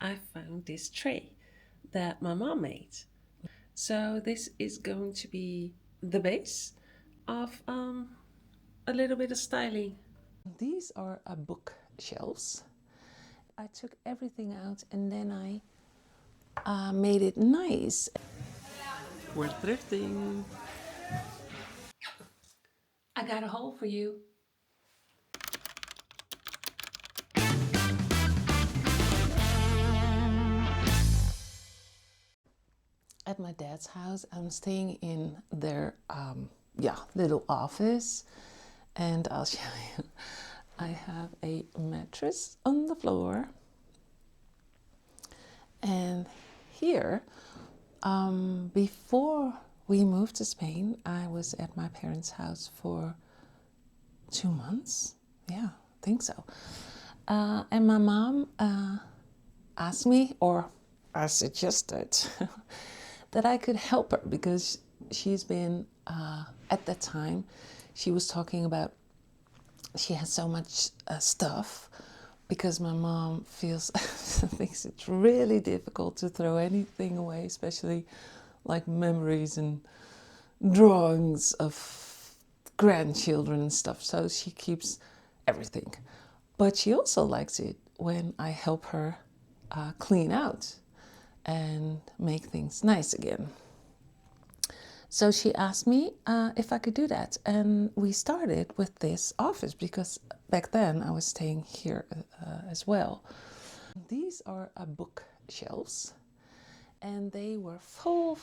I found this tray that my mom made. So this is going to be the base of a little bit of styling. These are bookshelves. I took everything out and then I made it nice. We're thrifting. I got a hole for you. At my dad's house, I'm staying in their little office, and I'll show you. I have a mattress on the floor, and here, before we moved to Spain, I was at my parents' house for 2 months. Yeah, I think so. And my mom asked me, or I suggested, that I could help her because she's been, at that time, she was talking about she has so much stuff because my mom feels, thinks it's really difficult to throw anything away, especially like memories and drawings of grandchildren and stuff. So she keeps everything. But she also likes it when I help her clean out and make things nice again. So she asked me if I could do that. And we started with this office because back then I was staying here as well. These are bookshelves, and they were full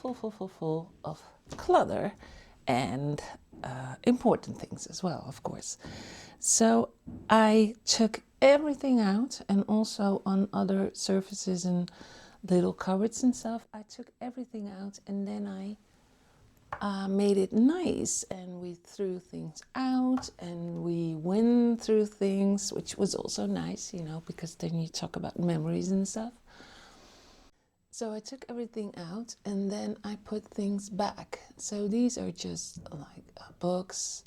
of clutter and important things as well, of course. So I took everything out, and also on other surfaces and little cupboards and stuff, I took everything out and then I made it nice, and we threw things out and we went through things, which was also nice, you know, because then you talk about memories and stuff. So I took everything out and then I put things back. So these are just like books.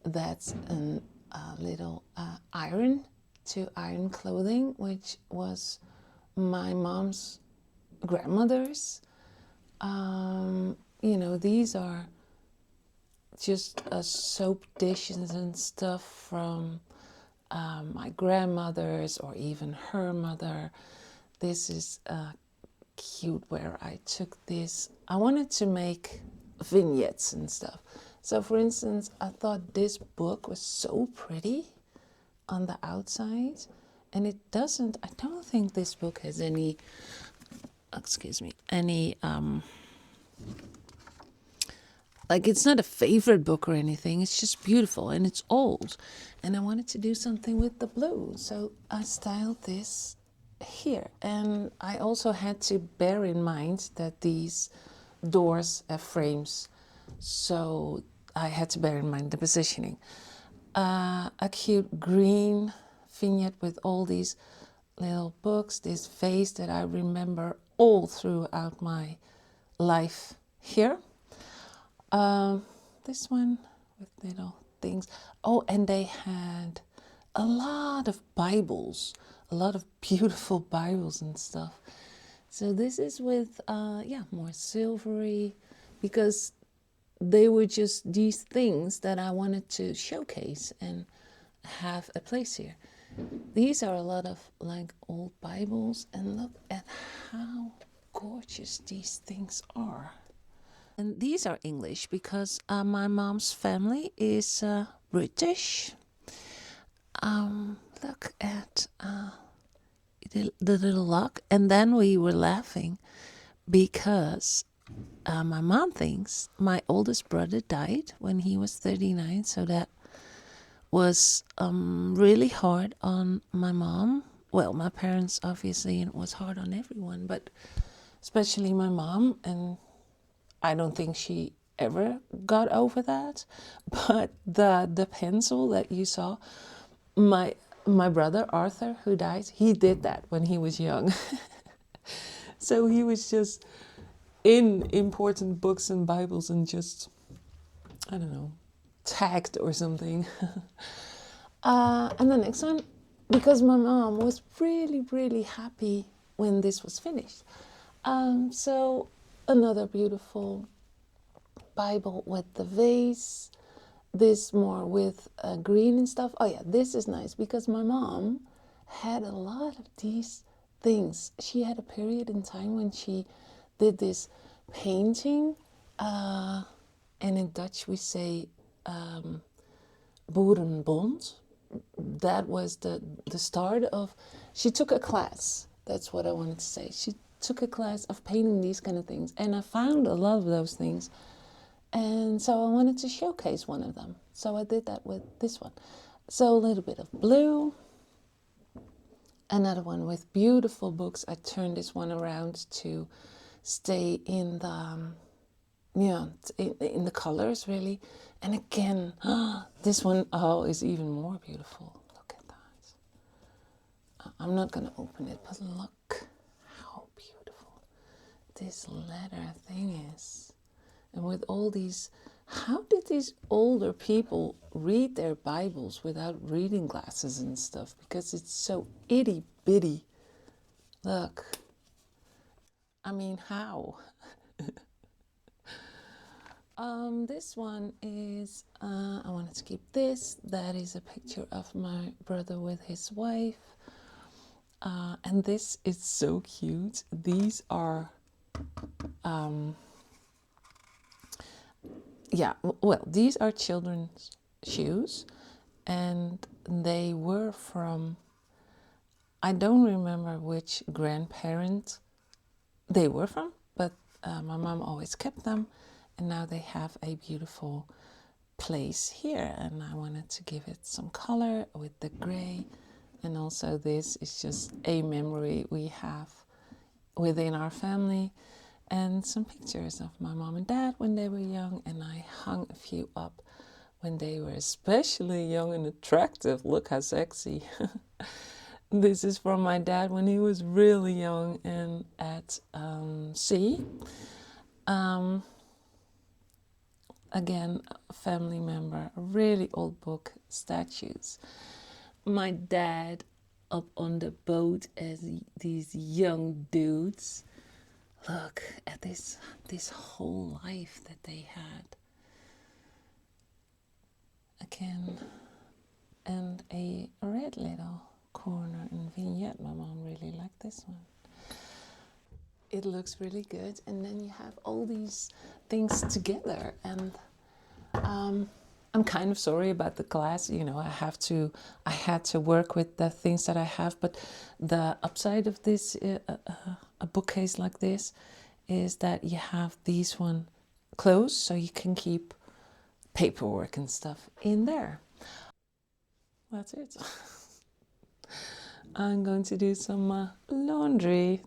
That's a little iron to iron clothing, which was my mom's grandmother's. You know, these are just soap dishes and stuff from my grandmother's or even her mother. This is cute where I took this. I wanted to make vignettes and stuff. So for instance, I thought this book was so pretty on the outside, and I don't think this book has any, like, it's not a favorite book or anything. It's just beautiful and it's old. And I wanted to do something with the blue. So I styled this here. And I also had to bear in mind that these doors have frames. So I had to bear in mind the positioning. A cute green vignette with all these little books, this vase that I remember all throughout my life here. This one with little things. Oh, and they had a lot of Bibles, a lot of beautiful Bibles and stuff. So this is with, more silvery, because they were just these things that I wanted to showcase and have a place here. These are a lot of like old Bibles, and look at how gorgeous these things are. And these are English because my mom's family is British. Look at the little lock. And then we were laughing because my mom thinks my oldest brother died when he was 39. So that was really hard on my mom. Well, my parents, obviously, and it was hard on everyone, but especially my mom. And I don't think she ever got over that. But the pencil that you saw, my brother Arthur, who died, he did that when he was young. So he was just in important books and Bibles and just, I don't know, tagged or something. And the next one, because my mom was really, really happy when this was finished. So another beautiful Bible with the vase. This more with green and stuff. Oh yeah, this is nice because my mom had a lot of these things. She had a period in time when she did this painting, and in Dutch we say boerenbond. That was the start of. She took a class. That's what I wanted to say. She took a class of painting these kind of things, and I found a lot of those things. And so I wanted to showcase one of them. So I did that with this one. So a little bit of blue. Another one with beautiful books. I turned this one around to stay in the, in the colors really. And again, this one is even more beautiful. Look at that. I'm not going to open it, but look how beautiful this leather thing is. And with all these, how did these older people read their Bibles without reading glasses and stuff? Because it's so itty bitty. Look. I mean, how? This one is, I wanted to keep this. That is a picture of my brother with his wife. And this is so cute. These are, these are children's shoes, and they were from, I don't remember which grandparent they were from, but my mom always kept them, and now they have a beautiful place here, and I wanted to give it some color with the gray. And also this is just a memory we have within our family, and some pictures of my mom and dad when they were young, and I hung a few up when they were especially young and attractive. Look how sexy. This is from my dad when he was really young and at sea. Again, a family member, a really old book, statues. My dad up on the boat as these young dudes. Look at this whole life that they had. Again, and a red little corner and vignette. My mom really liked this one. It looks really good, and then you have all these things together, and I'm kind of sorry about the glass. I had to work with the things that I have, but the upside of this, a bookcase like this, is that you have these one closed, so you can keep paperwork and stuff in there. That's it. I'm going to do some laundry.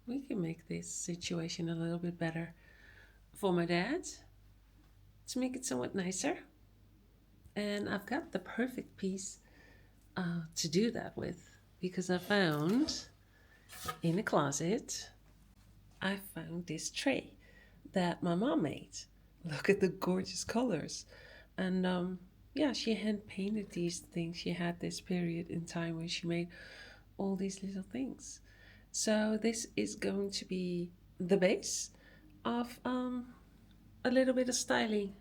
We can make this situation a little bit better for my dad to make it somewhat nicer. And I've got the perfect piece to do that with, because I found in a closet, I found this tray that my mom made. Look at the gorgeous colors. And she hand painted these things. She had this period in time when she made all these little things. So this is going to be the base of a little bit of styling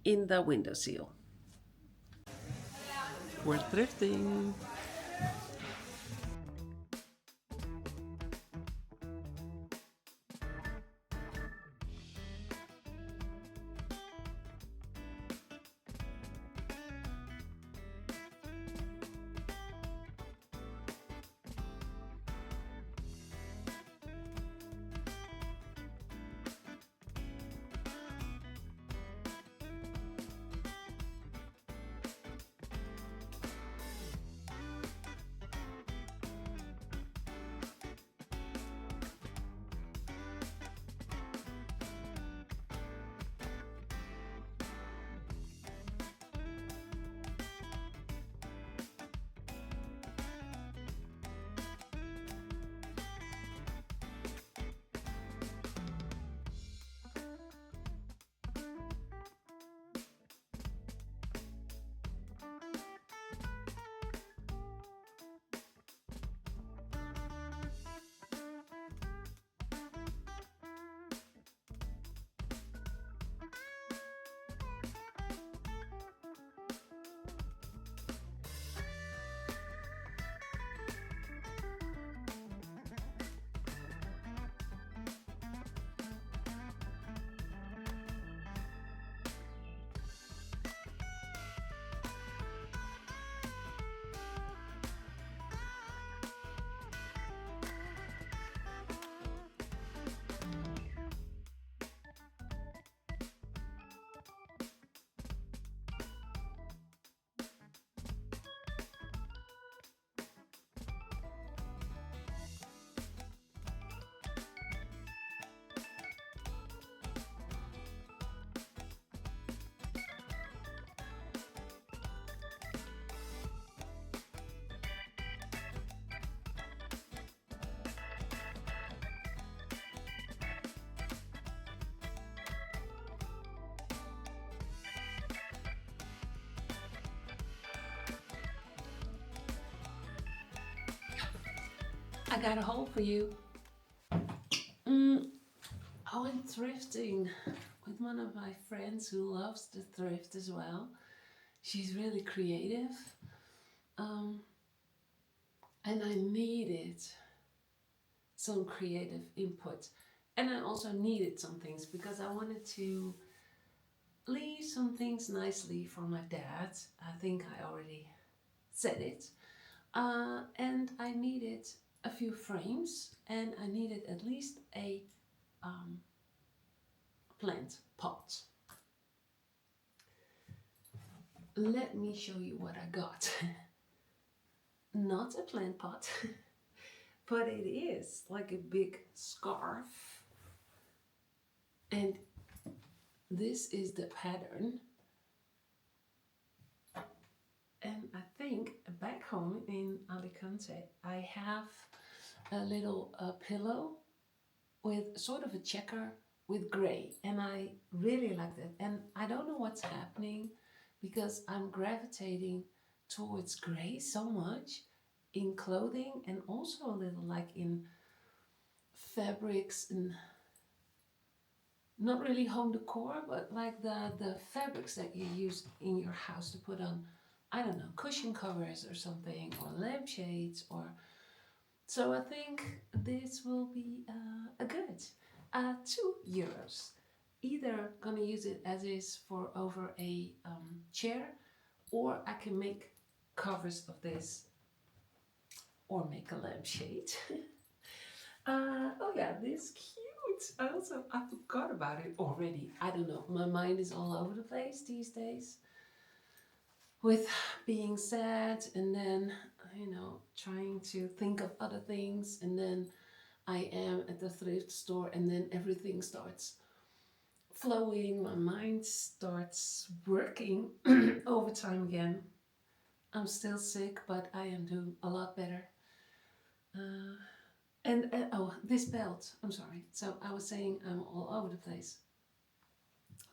in the windowsill. We're thrifting. I got a haul for you. I went thrifting with one of my friends who loves to thrift as well. She's really creative. And I needed some creative input. And I also needed some things because I wanted to leave some things nicely for my dad. I think I already said it. And I needed a few frames, and I needed at least a plant pot. Let me show you what I got. Not a plant pot, but it is like a big scarf. And this is the pattern. And I think back home in Alicante, I have a little pillow with sort of a checker with gray, and I really like that. And I don't know what's happening because I'm gravitating towards gray so much in clothing, and also a little like in fabrics, and not really home decor, but like the fabrics that you use in your house to put on, I don't know, cushion covers or something, or lampshades, or so I think this will be a good €2. Either gonna use it as is for over a chair, or I can make covers of this, or make a lampshade. Oh yeah, this cute. I forgot about it already. I don't know. My mind is all over the place these days with being sad, and then trying to think of other things, and then I am at the thrift store, and then everything starts flowing. My mind starts working overtime again. I'm still sick, but I am doing a lot better. Oh, this belt. I'm sorry. So I was saying I'm all over the place.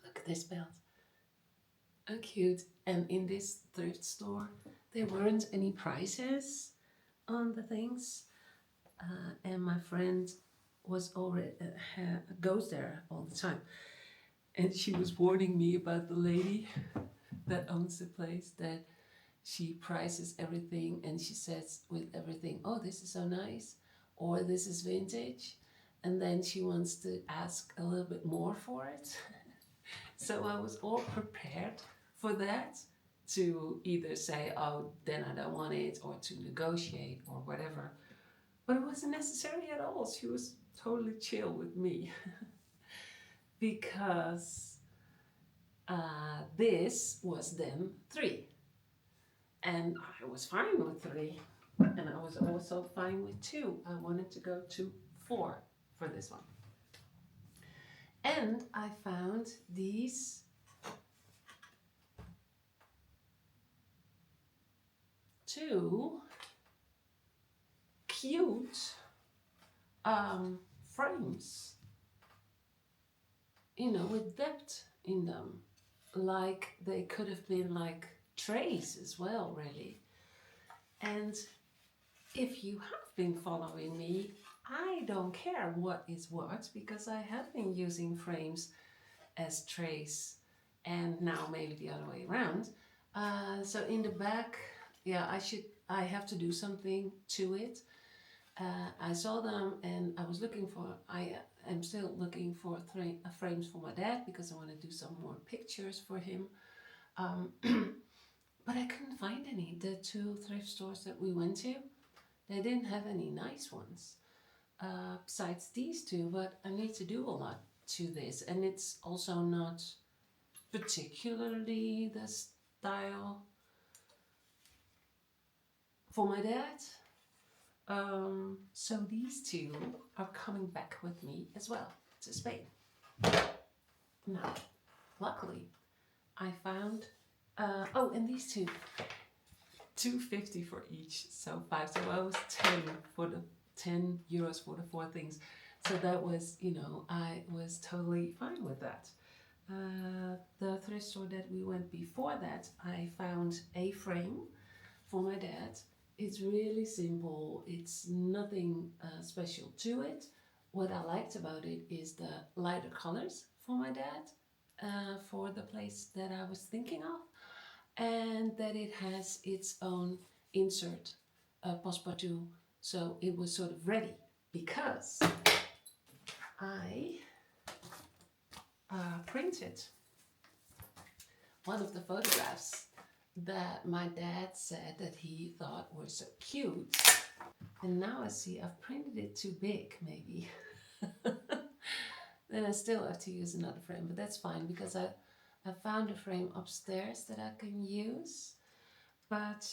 Look at this belt. Oh, cute. And in this thrift store, there weren't any prices on the things. And my friend was already goes there all the time, and she was warning me about the lady that owns the place, that she prices everything, and she says with everything, oh, this is so nice, or this is vintage, and then she wants to ask a little bit more for it. So I was all prepared for that, to either say, oh, then I don't want it, or to negotiate or whatever. But it wasn't necessary at all. She was totally chill with me. Because this was then 3. And I was fine with 3. And I was also fine with 2. I wanted to go to 4 for this one. And I found these 2 cute frames, with depth in them. Like they could have been like trays as well, really. And if you have been following me, I don't care what is what, because I have been using frames as trays, and now maybe the other way around. So in the back, yeah, I have to do something to it. I saw them, and I was looking for, I am still looking for frames for my dad, because I want to do some more pictures for him. But I couldn't find any. The 2 thrift stores that we went to, they didn't have any nice ones besides these 2, but I need to do a lot to this, and it's also not particularly the style for my dad. So these 2 are coming back with me as well to Spain. Now, luckily, I found, and these 2, €2.50 for each, so 5. So I was €10 for the 4 things. So that was, I was totally fine with that. The thrift store that we went before that, I found a frame for my dad. It's really simple. It's nothing special to it. What I liked about it is the lighter colors for my dad, for the place that I was thinking of, and that it has its own insert passepartout, so it was sort of ready because I printed one of the photographs that my dad said that he thought were so cute, and now I see I've printed it too big maybe. Then I still have to use another frame, but that's fine because I found a frame upstairs that I can use, but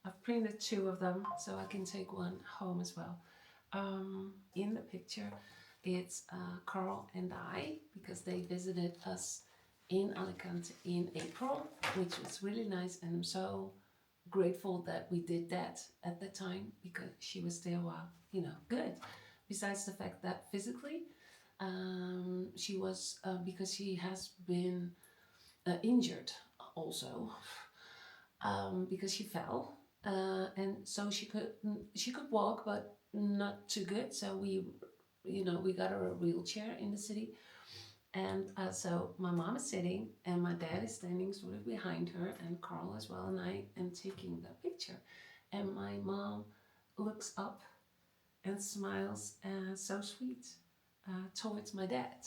I've printed 2 of them so I can take one home as well. In the picture it's Carl and I, because they visited us in Alicante in April, which was really nice, and I'm so grateful that we did that at the time because she was still, good. Besides the fact that physically, she was, because she has been injured also, because she fell, and so she could walk, but not too good. So we got her a wheelchair in the city, and so my mom is sitting and my dad is standing sort of behind her, and Carl as well, and I am taking the picture, and my mom looks up and smiles, so sweet, towards my dad.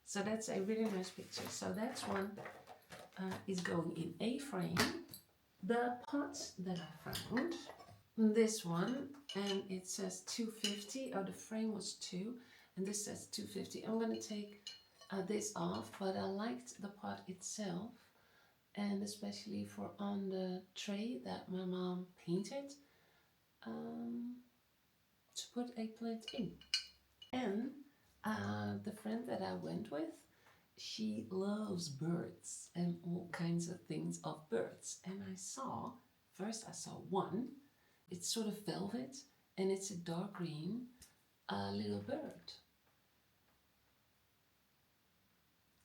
So that's a really nice picture. So that's one is going in a frame. The pot that I found, this one, and it says 250. Oh, the frame was 2 and this says 250. I'm going to take this off, but I liked the pot itself, and especially for on the tray that my mom painted, to put a plant in. And the friend that I went with, she loves birds and all kinds of things of birds. And I saw one, it's sort of velvet, and it's a dark green little bird.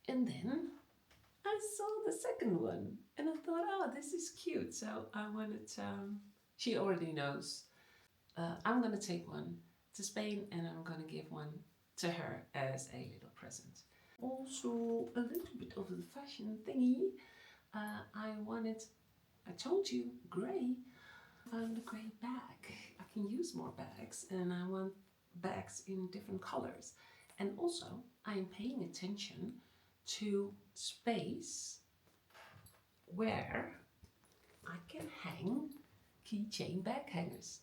And then I saw the second one and I thought, oh, this is cute. So I wanted, she already knows. I'm going to take one to Spain and I'm going to give one to her as a little present. Also a little bit of the fashion thingy. I told you, grey. I found a grey bag. I can use more bags, and I want bags in different colors. And also I am paying attention to space where I can hang keychain bag hangers.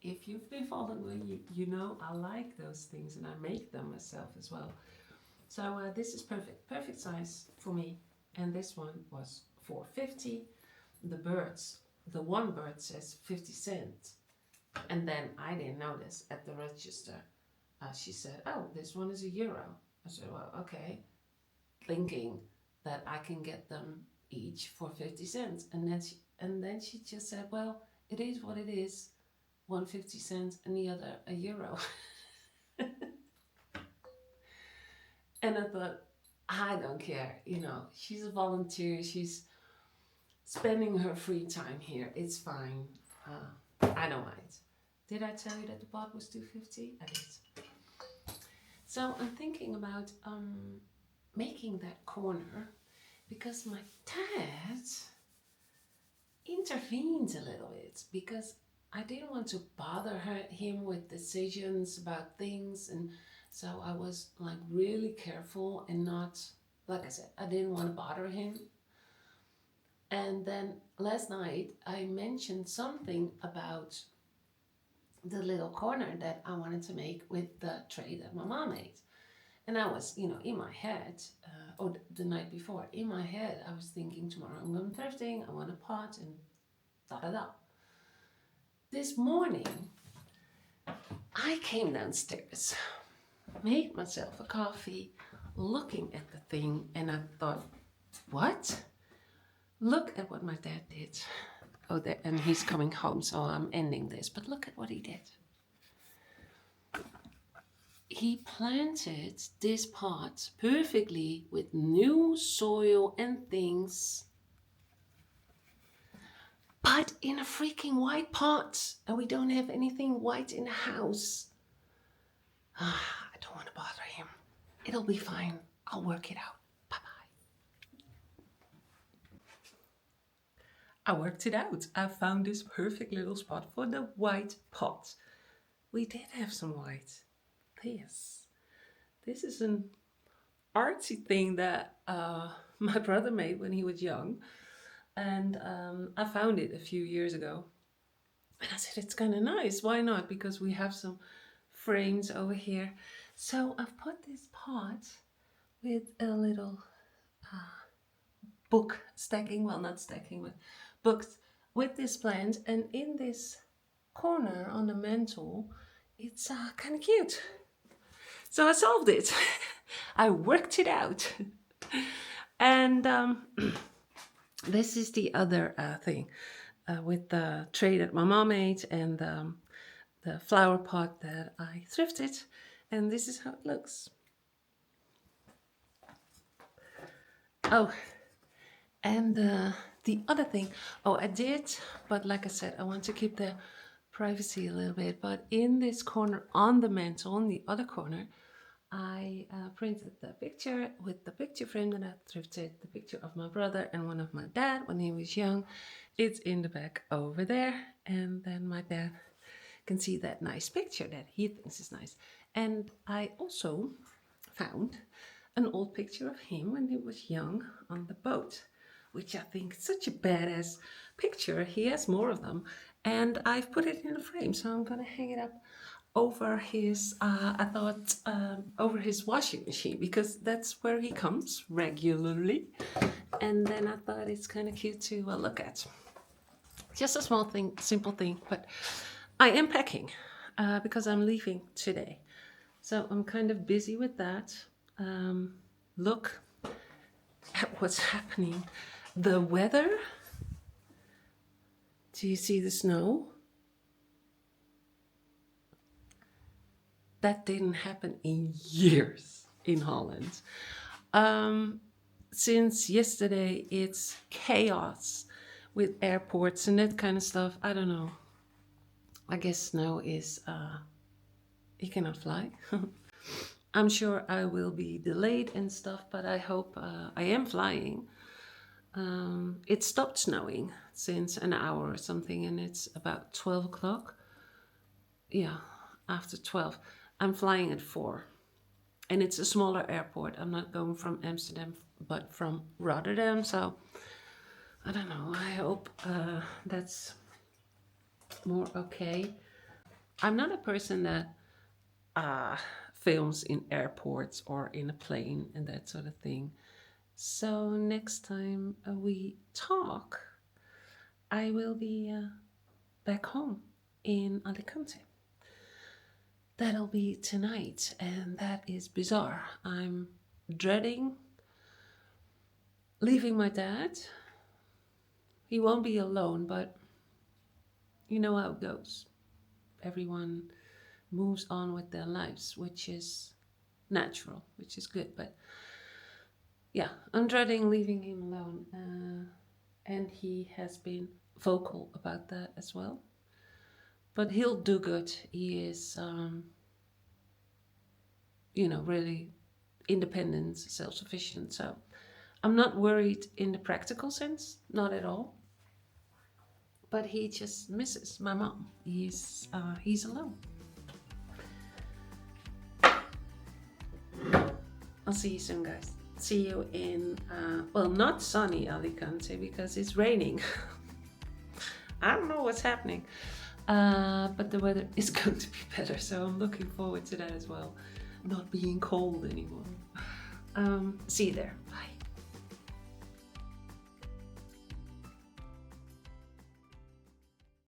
If you've been following me, you know I like those things and I make them myself as well. So this is perfect size for me. And this one was $4.50. The one bird says 50 cents. And then I didn't notice at the register. She said, oh, this one is €1. I said, well, okay. Thinking that I can get them each for 50 cents. And then she just said, well, it is what it is. One 50 cents and the other €1. And I thought, I don't care, she's a volunteer, she's spending her free time here, it's fine, I don't mind. Did I tell you that the pot was $2.50? I did. So I'm thinking about making that corner, because my dad intervened a little bit, because I didn't want to bother him with decisions about things, and so I was like really careful and not, like I said, I didn't want to bother him. And then last night I mentioned something about the little corner that I wanted to make with the tray that my mom made. And I was, in my head, or the night before, in my head, I was thinking, tomorrow I'm going thrifting, I want a pot, and da-da-da. This morning, I came downstairs, made myself a coffee, looking at the thing, and I thought, what? Look at what my dad did. Oh, and he's coming home, so I'm ending this, but look at what he did. He planted this pot perfectly with new soil and things. But but in a freaking white pot, and we don't have anything white in the house. I don't want to bother him. It'll be fine. I'll work it out. Bye-bye. I worked it out. I found this perfect little spot for the white pot. We did have some white. This is an artsy thing that my brother made when he was young. And I found it a few years ago. And I said, it's kind of nice. Why not? Because we have some frames over here. So I've put this pot with a little book stacking, well, not stacking, but books with this plant. And in this corner on the mantle, it's kind of cute. So I solved it. I worked it out. And this is the other thing with the tray that my mom made and the flower pot that I thrifted. And this is how it looks. Oh, and the other thing, I did, but like I said, I want to keep the privacy a little bit. But in this corner on the mantle, in the other corner, I printed the picture with the picture frame that I thrifted, the picture of my brother and one of my dad when he was young. It's in the back over there, and then my dad can see that nice picture that he thinks is nice. And I also found an old picture of him when he was young on the boat, which I think is such a badass picture. He has more of them, and I've put it in a frame, so I'm gonna hang it up over his, over his washing machine, because that's where he comes regularly. And then I thought it's kind of cute to look at. Just a small thing, simple thing, but I am packing because I'm leaving today. So I'm kind of busy with that. Look at what's happening. The weather. Do you see the snow? That didn't happen in years in Holland. Since yesterday, it's chaos with airports and that kind of stuff. I don't know. I guess snow is, you cannot fly. I'm sure I will be delayed and stuff, but I hope I am flying. It stopped snowing since an hour or something, and it's about 12 o'clock. Yeah, after 12. I'm flying at 4, and it's a smaller airport. I'm not going from Amsterdam, but from Rotterdam. So I don't know. I hope that's more okay. I'm not a person that films in airports or in a plane and that sort of thing. So next time we talk, I will be back home in Alicante. That'll be tonight, and that is bizarre. I'm dreading leaving my dad. He won't be alone, but you know how it goes. Everyone moves on with their lives, which is natural, which is good. But yeah, I'm dreading leaving him alone. And he has been vocal about that as well. But he'll do good. He is, really independent, self-sufficient. So I'm not worried in the practical sense, not at all. But he just misses my mom. He's alone. I'll see you soon, guys. See you in, not sunny Alicante because it's raining. I don't know what's happening. But the weather is going to be better, so I'm looking forward to that as well. Not being cold anymore. See you there.